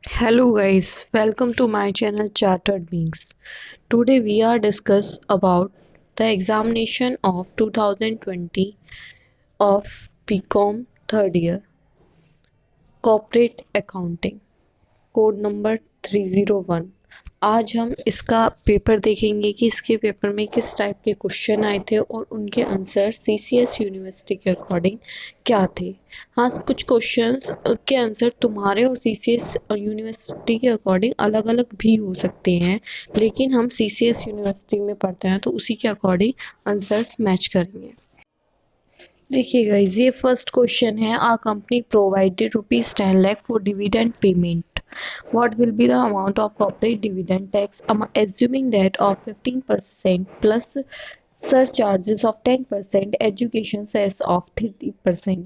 Hello guys, welcome to my channel Chartered Beings. Today we are discuss about the examination of 2020 of BCom third year Corporate Accounting code number 301। आज हम इसका paper देखेंगे कि इसके paper में किस type के क्वेश्चन आए थे और उनके आंसर सीसीएस यूनिवर्सिटी के अकॉर्डिंग क्या थे। हाँ, कुछ क्वेश्चंस के आंसर तुम्हारे और सीसीएस यूनिवर्सिटी के अकॉर्डिंग अलग अलग भी हो सकते हैं, लेकिन हम सीसीएस यूनिवर्सिटी में पढ़ते हैं तो उसी के अकॉर्डिंग आंसर्स मैच करेंगे। देखिए गाइस, ये फर्स्ट क्वेश्चन है। A company provided ₹10 lakh for dividend payment, what will be the amount of corporate dividend tax assuming that of 15% plus surcharges of 10%, education cess of 30%।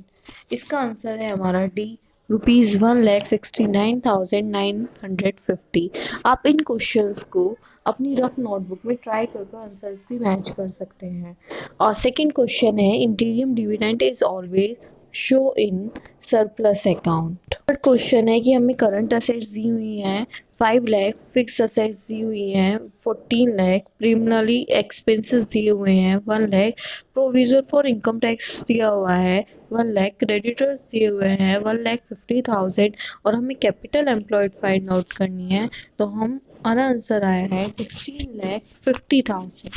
इसका आंसर है हमारा D, ₹1,69,950। आप इन questions को अपनी रफ नोटबुक में try करके answers भी match कर सकते हैं। और सेकंड क्वेश्चन है, इंटीरियम dividend is always show in surplus account. Third question है कि हमें करंट असेट्स दी हुई हैं 5 लाख, फिक्स असेट्स दी हुई हैं 14 लाख, प्रीमिनरी एक्सपेंसेस दिए हुए हैं 1 lakh, provision for income tax दिया हुआ है 1 लाख, क्रेडिटर्स दिए हुए हैं 1,50,000 और हमें कैपिटल एम्प्लॉयड फाइंड आउट करनी है। तो हमारा आंसर आया है 16,50,000।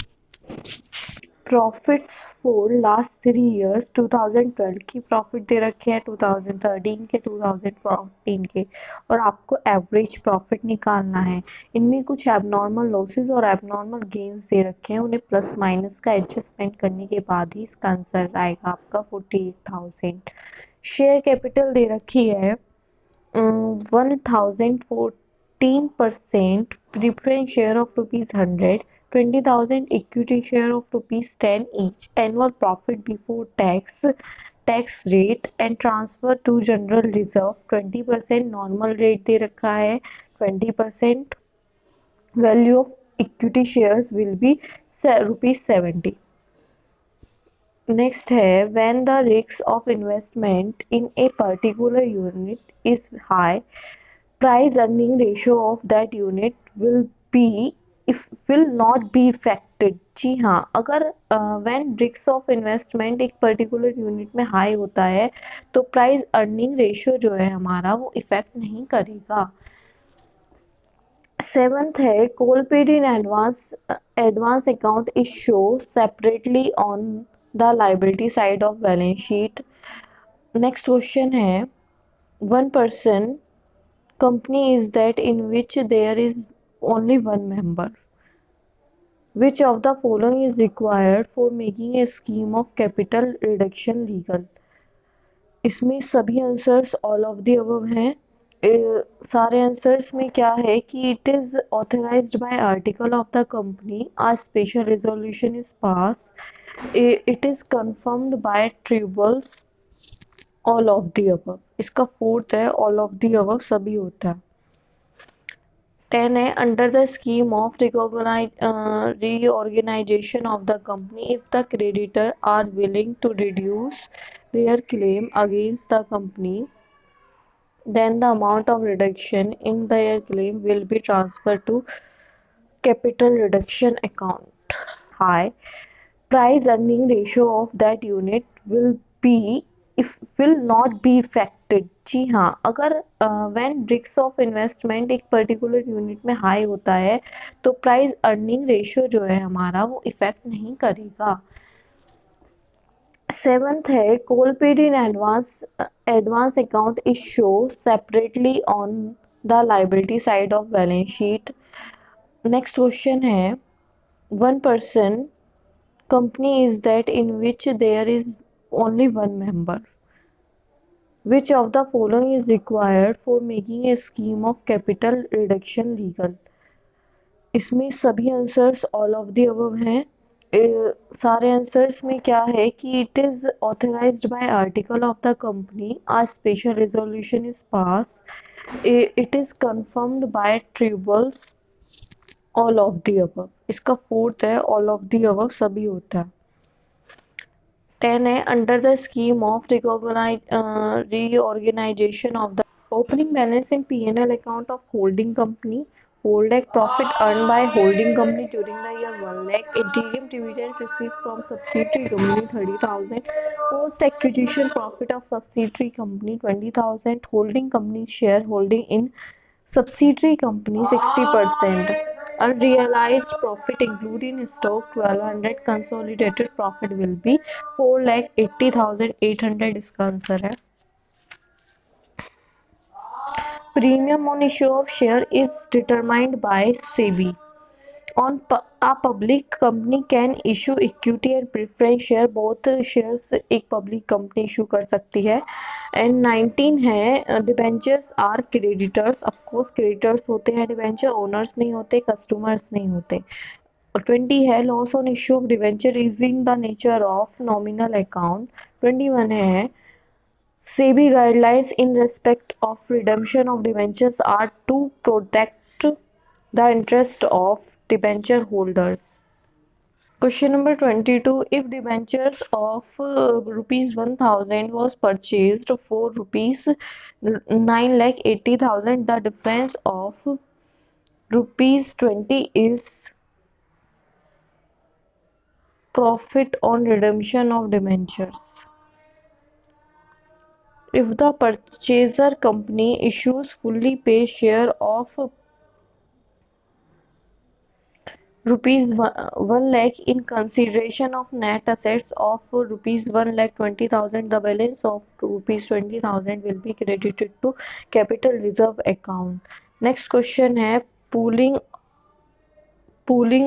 प्रॉफिट्स फॉर लास्ट 3 ईयर्स 2012 की प्रॉफिट दे रखे हैं, 2013 के, 2014 के, और आपको एवरेज प्रॉफिट निकालना है। इनमें कुछ एबनॉर्मल लॉसेस और एबनॉर्मल गेन्स दे रखे हैं, उन्हें प्लस माइनस का एडजस्टमेंट करने के बाद ही इसका आंसर आएगा आपका 48,000। शेयर कैपिटल दे रखी है 1,014% preference share of ₹100, 20,000 equity share of ₹10 each, annual profit before tax rate and transfer to general reserve 20%, normal rate दे रखा है 20%, value of equity shares will be ₹70। Next है, when the risk of investment in a particular unit is high, price earning ratio of that unit will not be affected. जी हाँ, अगर when risk of investment एक particular unit में high होता है तो price earning ratio जो है हमारा वो इफेक्ट नहीं करेगा। सेवंथ है, call paid in advance account is show separately on the liability side of balance sheet. Next question है, one person company is that in which there is only one member, which of the following is required for making a scheme of capital reduction legal. इसमें सभी answers all of the above हैं। सारे answers में क्या है कि it is authorised by article of the company, a special resolution is pass, it is confirmed by tribunals, all of the above. इसका fourth है ऑल ऑफ द अबव सभी होता है। 10 है, under the scheme of reorganization of the company, if the creditor are willing to reduce their claim against the company, then the amount of reduction in their claim will be transferred to capital reduction account. High price earning ratio of that unit will not be affected। जी हाँ, अगर when risk of investment एक particular unit में high होता है तो price earning ratio जो है हमारा वो इफेक्ट नहीं करेगा। सेवंथ है, call paid in advance account is show separately on the liability side of balance sheet. Next question है, one person company is that in which there is only one member, which of the following is required for making a scheme of capital reduction legal। इसमें सभी answers all of the above हैं। सारे answers में क्या है कि it is authorised by article of the company, a special resolution is pass, it is confirmed by tribunals, all of the above. इसका fourth है ऑल ऑफ द अबव सभी होता है। 10 है, under the scheme of reorganization of the Opening balance in P&L account of holding company, 4 lakh profit earned by holding company during the year, 1 lakh interim dividend received from subsidiary company 30,000, post acquisition profit of subsidiary company 20,000, holding company shareholding in subsidiary company 60%, unrealized profit including stock 1200, consolidated profit will be 4,80,800 इसका answer है. Premium on issue of share is determined by SEBI. A public company can issue equity and preference share. Both shares एक public company issue कर सकती है. And 19 है debentures are creditors. Of course creditors होते हैं debenture, owners नहीं होते, customers नहीं होते. 20 है loss on issue of debenture is in the nature of nominal account. 21 है SEBI guidelines in respect of redemption of debentures are to protect the interest of debenture holders. Question number 22. If debentures of rupees 1000 was purchased for rupees 9,80,000, the difference of rupees 20 is profit on redemption of debentures. If the purchaser company issues fully paid share of rupees 1 lakh in consideration of net assets of rupees 1,20,000, the balance of rupees 20,000 will be credited to capital reserve account. Next question है pooling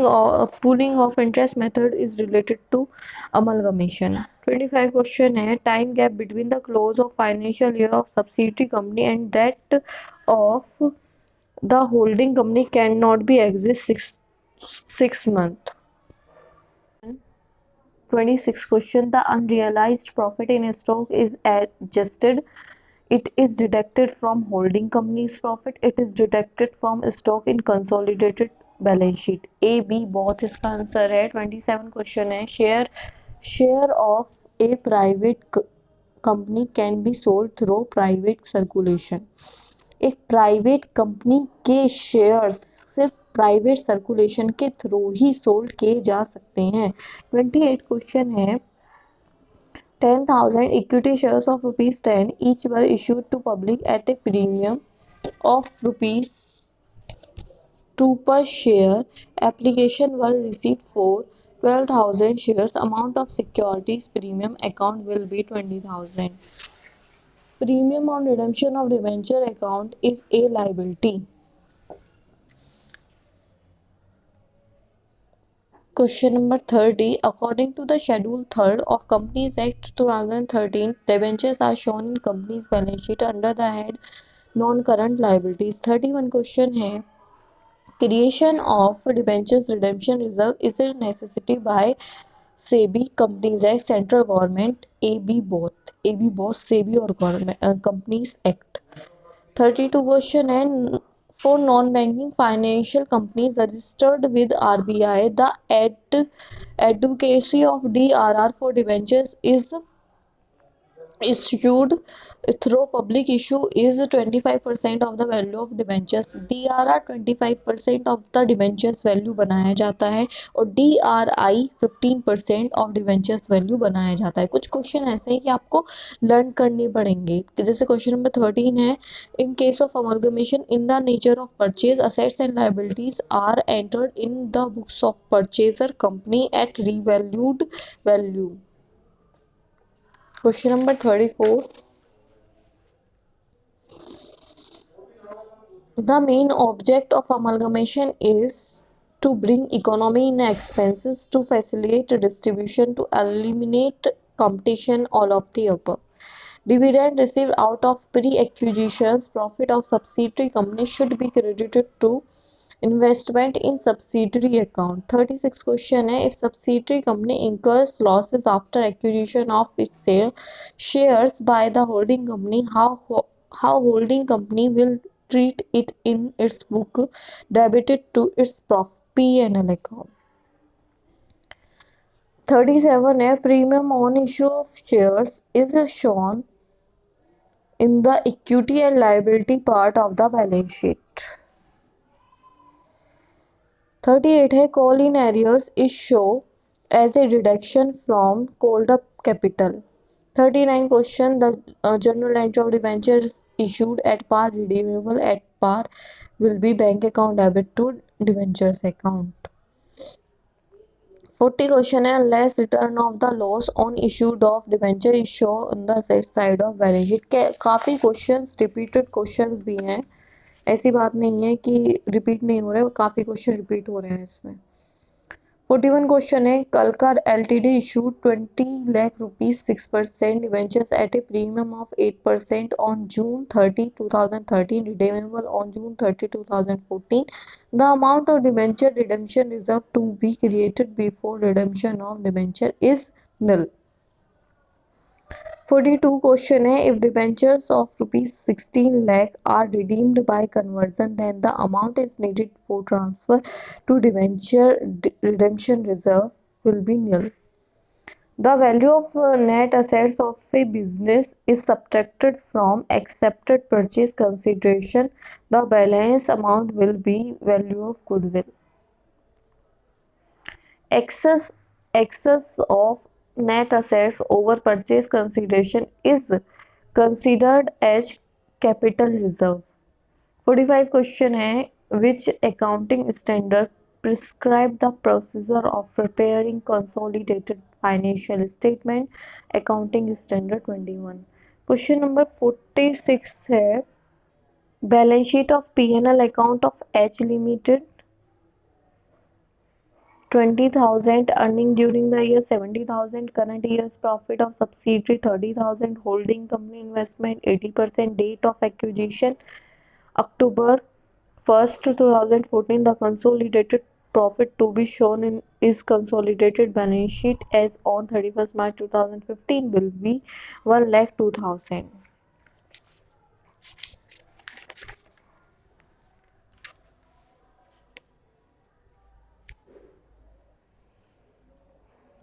of interest method is related to amalgamation. 25 question है time gap between the close of financial year of subsidiary company and that of the holding company cannot be exist 6 months. 26 question the unrealized profit in stock is adjusted. It is deducted from holding company's profit. It is deducted from stock in consolidated balance sheet. A B बहुत इसका answer है. 27 question है share of a private company can be sold through private circulation. एक private कंपनी के shares सिर्फ private circulation के थ्रू ही सोल्ड किए जा सकते हैं. 28 क्वेश्चन है 10,000 equity shares of rupees 10 each were issued to public at a premium of rupees 2 per share. Application were received for 12,000 shares. Amount of securities premium account will be 20,000. Premium on redemption of debenture account is a liability. Question number 30. According to the Schedule 3rd of Companies Act 2013, debentures are shown in company's balance sheet under the head non-current liabilities. 31 question है creation of debentures redemption reserve is a necessity by SEBI, Companies Act, Central Government, AB both, SEBI और Government Companies Act. 32 question है for non-banking financial companies registered with RBI, the advocacy of DRR for debentures is issued through public issue is 25% of the value of debentures. DRR 25% of the debentures value बनाया जाता है और DRI 15% of debentures value बनाया जाता है. कुछ question ऐसे हैं कि आपको लर्न करने पड़ेंगे. जैसे क्वेश्चन नंबर 13 है in case of amalgamation in the nature of purchase, assets and liabilities are entered in the books of purchaser company at revalued value. Question number 34. The main object of amalgamation is to bring economy in expenses, to facilitate distribution, to eliminate competition, all of the above. Dividend received out of pre-acquisitions profit of subsidiary company should be credited to investment in subsidiary account. 36 question है if subsidiary company incurs losses after acquisition of its shares by the holding company, how holding company will treat it in its book debited to its P&L account. 37 है premium on issue of shares is shown in the equity and liability part of the balance sheet. 38 है call in arrears is show as a reduction from called up capital. 39 question the general entry of debentures issued at par redeemable at par will be bank account debit to debentures account. 40 question है unless return of the loss on issued of debenture is show on the asset side of balance sheet. काफ़ी questions repeated questions भी हैं, ऐसी बात नहीं है कि repeat नहीं हो रहे, काफ़ी क्वेश्चन रिपीट हो रहे हैं इसमें. 41 क्वेश्चन है Kalkar LTD issued 20 lakh rupees 6% debentures at a premium of 8% on June 30 2013 redeemable on June 30 2014. The amount of debenture redemption reserve to be created before redemption of debenture is nil. 42 question है if debentures of rupees 16 lakh are redeemed by conversion then the amount is needed for transfer to debenture redemption reserve will be nil. The value of net assets of a business is subtracted from accepted purchase consideration. The balance amount will be value of goodwill. Excess of net assets over purchase consideration is considered as capital reserve. 45 question है which accounting standard prescribe the procedure of preparing consolidated financial statement. Accounting standard 21. Question number 46 है balance sheet of P&L account of H Limited 20,000 earning during the year 70,000 current year's profit of subsidiary 30,000 holding company investment 80% date of acquisition October 1st 2014. The consolidated profit to be shown in is consolidated balance sheet as on 31st March 2015 will be 1,02,000.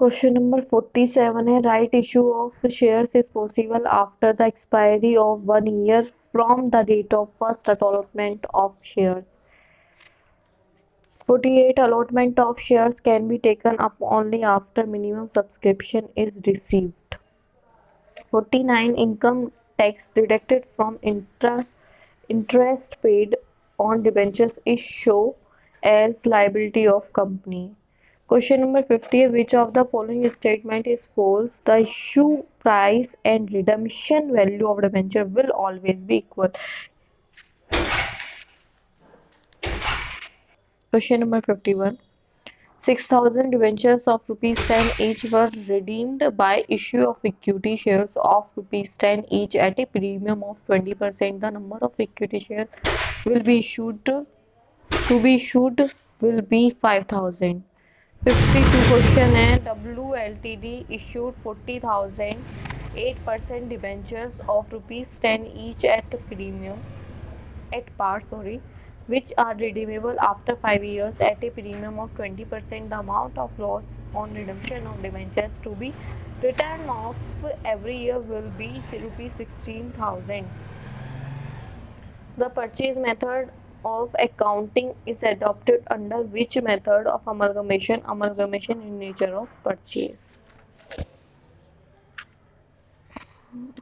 Question number 47 है right issue of shares is possible after the expiry of 1 year from the date of first allotment of shares. 48 allotment of shares can be taken up only after minimum subscription is received. 49 income tax deducted from interest paid on debentures is shown as liability of company. Question number 50 which of the following statement is false? The issue price and redemption value of debenture will always be equal. Question number 51 6,000 debentures of rupees 10 each were redeemed by issue of equity shares of rupees 10 each at a premium of 20%. The number of equity shares will be issued will be 5,000. 52 question है WLTD issued 40,000 8% debentures of rupees 10 each at par which are redeemable after 5 years at a premium of 20%. The amount of loss on redemption of debentures to be written off every year will be rupees 16,000. The purchase method of accounting is adopted under which method of amalgamation in nature of purchase.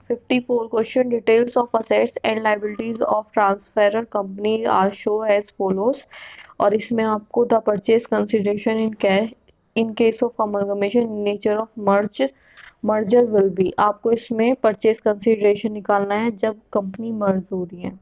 54 question details of assets and liabilities of transferor company are shown as follows. और इसमें आपको the purchase consideration in case of amalgamation in nature of merger will be, आपको इसमें purchase consideration निकालना है जब company merge हो रही है.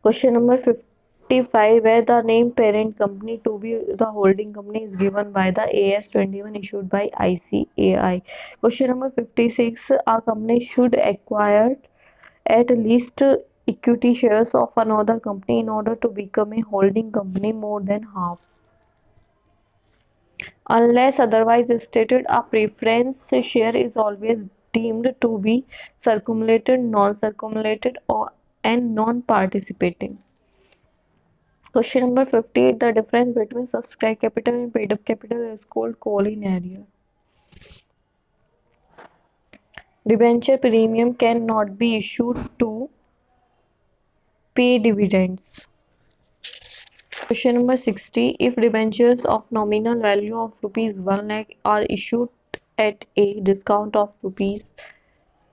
Question number 55 है the name parent company to be the holding company is given by the AS21 issued by ICAI. Question number 56 a company should acquire at least equity shares of another company in order to become a holding company more than half. Unless otherwise stated, a preference share is always deemed to be circulated, non-circulated, and non-participating. Question number 58 the difference between subscribed capital and paid up capital is called call in area. Debenture premium cannot be issued to pay dividends. Question number 60. If debentures of nominal value of rupees 1 lakh are issued at a discount of rupees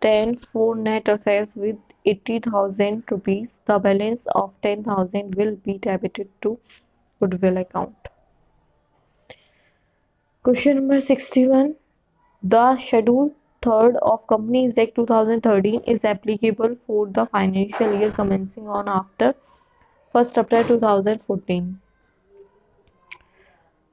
10 for net assets with 80,000 rupees, the balance of 10,000 will be debited to goodwill account. Question number 61. The Schedule 3rd of Companies Act 2013 is applicable for the financial year commencing on after 1st April 2014.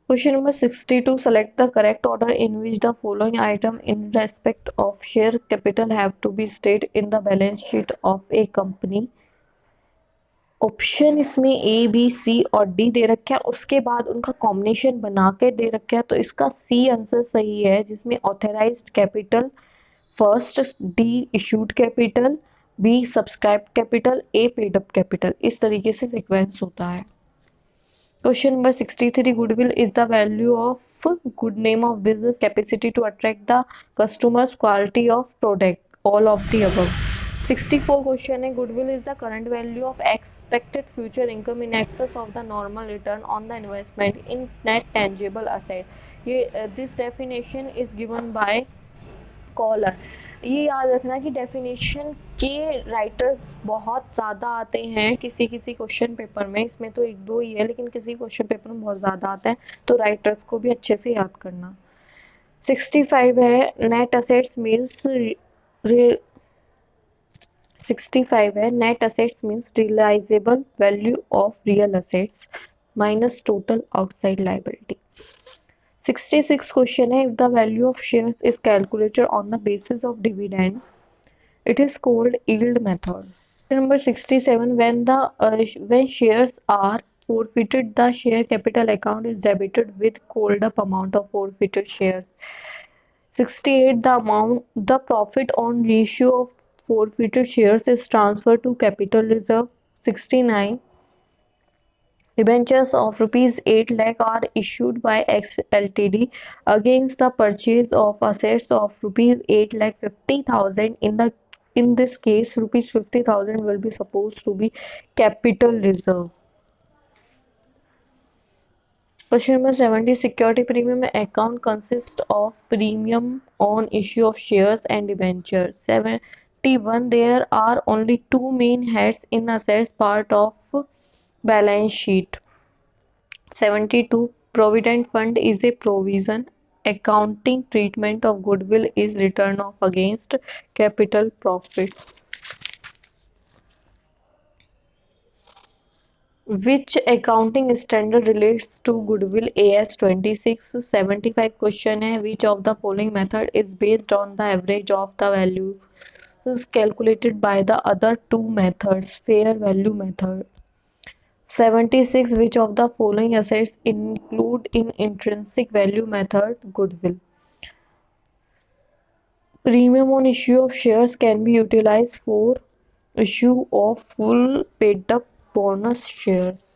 Question number 62. Select the correct order in which the following item in respect of share capital have to be stated in the balance sheet of a company. Option इसमें A B C और D दे रखा है, उसके बाद उनका combination बना के दे रखा है, तो इसका सी आंसर सही है, जिसमें authorised capital first, d issued capital, b subscribed capital, a paid up capital, इस तरीके से सीक्वेंस होता है. Question number 63. Goodwill is the value of good name of business, capacity to attract the customers, quality of product, all of the above. 64 question है. Goodwill is the current value of expected future income in excess of the normal return on the investment in net tangible asset. ये this definition is given by Kohler. ये याद रखना कि definition के writers बहुत ज़्यादा आते हैं किसी किसी क्वेश्चन पेपर में, इसमें तो एक दो ही है, लेकिन किसी क्वेश्चन पेपर में बहुत ज़्यादा आता है, तो राइटर्स को भी अच्छे से याद करना. 65 है. नेट असेट्स मीन्स 65 है. Net assets means realisable value of real assets minus total outside liability. 66 question है. If the value of shares is calculated on the basis of dividend, it is called yield method. Number 67. When shares are forfeited, the share capital account is debited with called up amount of forfeited shares. 68. The profit on ratio of forfeited shares is transferred to capital reserve. 69. Debentures of rupees 8 lakh are issued by X Ltd against the purchase of assets of rupees 8 lakh 50,000. In this case, rupees 50,000 will be supposed to be capital reserve. Question number 70. Security premium account consists of premium on issue of shares and debentures. 71. There are only two main heads in assets part of balance sheet. 72. Provident fund is a provision. Accounting treatment of goodwill is return of against capital profits. Which accounting standard relates to goodwill? AS 26. 75 question है. Which of the following method is based on the average of the value is calculated by the other two methods? Fair value method. 76. Which of the following assets include in intrinsic value method? Goodwill. Premium on issue of shares can be utilized for issue of full paid up bonus shares.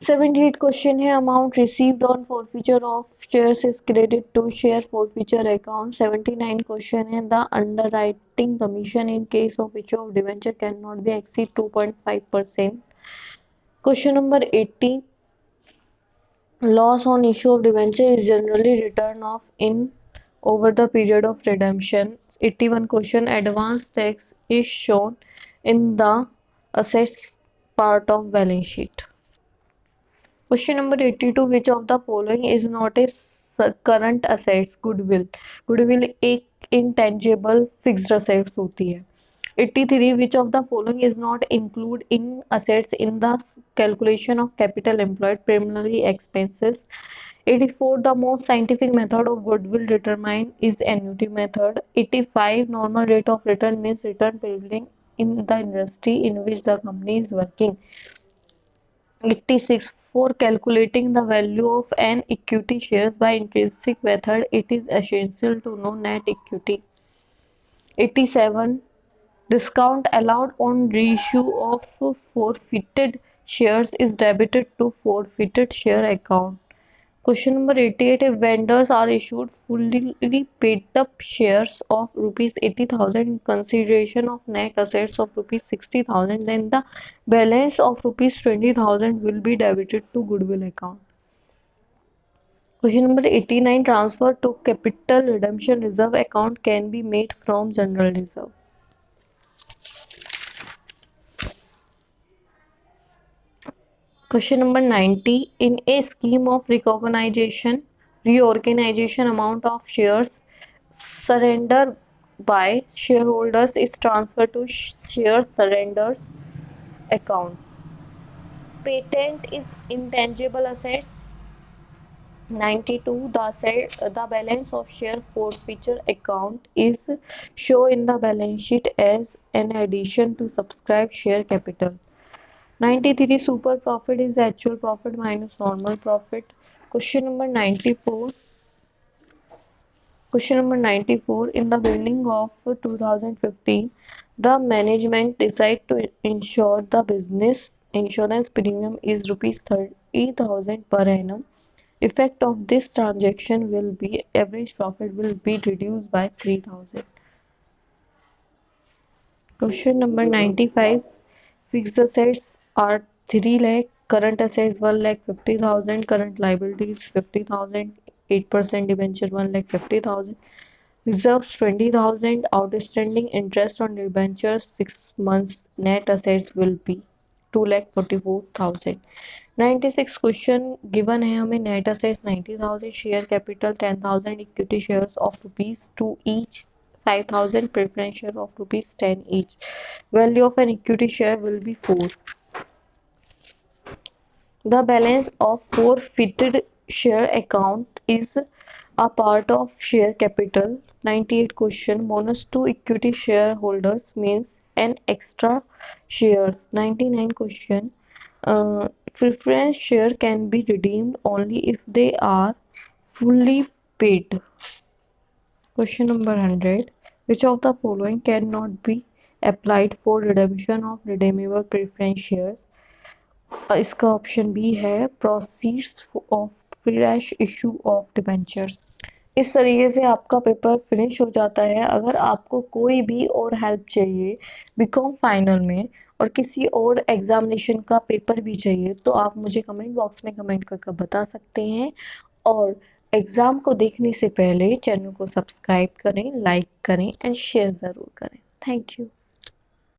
78 question है. Amount received on forfeiture of shares is credited to share forfeiture account. 79 question है. The underwriting commission in case of issue of debenture cannot be exceed 2.5%. Question number 80. Loss on issue of debenture is generally written off in over the period of redemption. 81 question. Advance tax is shown in the assets part of balance sheet. Question number 82. Which of the following is not a current assets? Goodwill. Goodwill एक intangible fixed assets होती है. 83. Which of the following is not included in assets in the calculation of capital employed? Primarily expenses. 84. The most scientific method of goodwill determined is annuity method. 85. Normal rate of return means return prevailing in the industry in which the company is working. 86. For calculating the value of an equity shares by intrinsic method, it is essential to know net equity. 87. Discount allowed on reissue of forfeited shares is debited to forfeited share account. Question number 88. If vendors are issued fully paid up shares of rupees 80,000 in consideration of net assets of rupees 60,000, then the balance of rupees 20,000 will be debited to goodwill account. Question number 89. Transfer to capital redemption reserve account can be made from general reserve. Question number 90. In a scheme of reorganization, amount of shares surrendered by shareholders is transferred to share surrenders account. Patent is intangible assets. 92. The balance of share forfeiture account is shown in the balance sheet as an addition to subscribed share capital. 93. Super profit is actual profit minus normal profit. Question number 94. Question number 94. In the beginning of 2015, the management decided to ensure the business insurance premium is rupees 30,000 per annum. Effect of this transaction will be average profit will be reduced by 3,000. Question number 95. Fixed assets are 3 lakh, current assets 1 lakh 50,000, current liabilities 50,000, 8% debenture 1 lakh 50,000, reserves 20,000, outstanding interest on debentures 6 months, net assets will be 2 lakh 44,000. 96 question given है हमें net assets 90,000, share capital 10,000, equity shares of rupees 2 each, 5,000 preference share of rupees 10 each. Value of an equity share will be 4. The balance of forfeited share account is a part of share capital. 98 question. Bonus to equity shareholders means an extra shares. 99 question. Preference share can be redeemed only if they are fully paid. Question number 100. Which of the following cannot be applied for redemption of redeemable preference shares? इसका option B है proceeds of fresh issue of debentures. इस तरीके से आपका paper finish हो जाता है। अगर आपको कोई भी और हेल्प चाहिए बीकॉम फाइनल में और किसी और एग्जामिनेशन का पेपर भी चाहिए तो आप मुझे कमेंट बॉक्स में कमेंट करके बता सकते हैं। और एग्ज़ाम को देखने से पहले चैनल को सब्सक्राइब करें, लाइक करें एंड शेयर ज़रूर करें। Thank you.